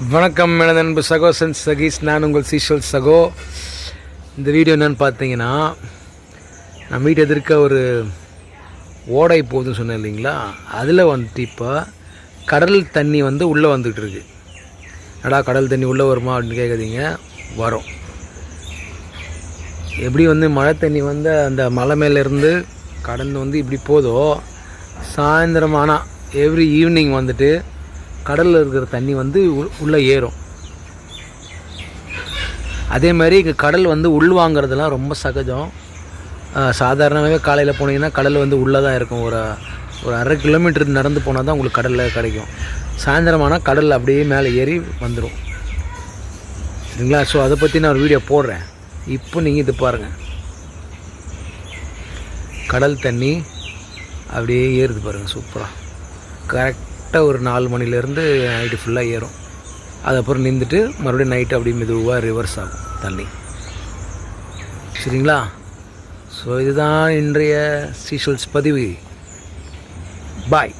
வணக்கம் எனது அன்பு சகோசன் சகீஸ், நான் உங்கள் சீஷல் சகோ. இந்த வீடியோ என்னென்னு பார்த்தீங்கன்னா, நம்ம வீட்டு எதிர்க்க ஒரு ஓடை போகுதுன்னு சொன்னேன் இல்லைங்களா, அதில் வந்துட்டு இப்போ கடல் தண்ணி வந்து உள்ளே வந்துக்கிட்டு இருக்கு. நடா கடல் தண்ணி உள்ளே வருமா அப்படின்னு கேட்குறீங்க, வரும். எப்படி வந்து மழை தண்ணி வந்து அந்த மலை மேலேருந்து கடந்து வந்து இப்படி போதோ, சாயந்தரம் ஆனால் எவ்ரி ஈவினிங் வந்துட்டு கடலில் இருக்கிற தண்ணி வந்து உள்ளே ஏறும். அதே மாதிரி இங்கே கடல் வந்து உள்வாங்கிறதுலாம் ரொம்ப சகஜம். சாதாரணமாகவே காலையில் போனீங்கன்னா கடல் வந்து உள்ளே தான் இருக்கும். ஒரு 1/2 கிலோமீட்டர் நடந்து போனால் தான் உங்களுக்கு கடலில் கிடைக்கும். சாயந்தரமானால் கடல் அப்படியே மேலே ஏறி வந்துடும், சரிங்களா? ஸோ அதை பற்றி நான் ஒரு வீடியோ போடுறேன். இப்போ நீங்கள் இது பாருங்கள், கடல் தண்ணி அப்படியே ஏறுது பாருங்கள், சூப்பராக. கரெக்டாக ஒரு 4 மணிலேருந்து நைட்டு ஃபுல்லாக ஏறும். அதுக்கப்புறம் நின்றுட்டு மறுபடியும் நைட்டு அப்படியே மெதுவாக ரிவர்ஸ் ஆகும் தண்ணி, சரிங்களா? ஸோ இதுதான் இன்றைய சீஷல்ஸ் பதிவு. பாய்.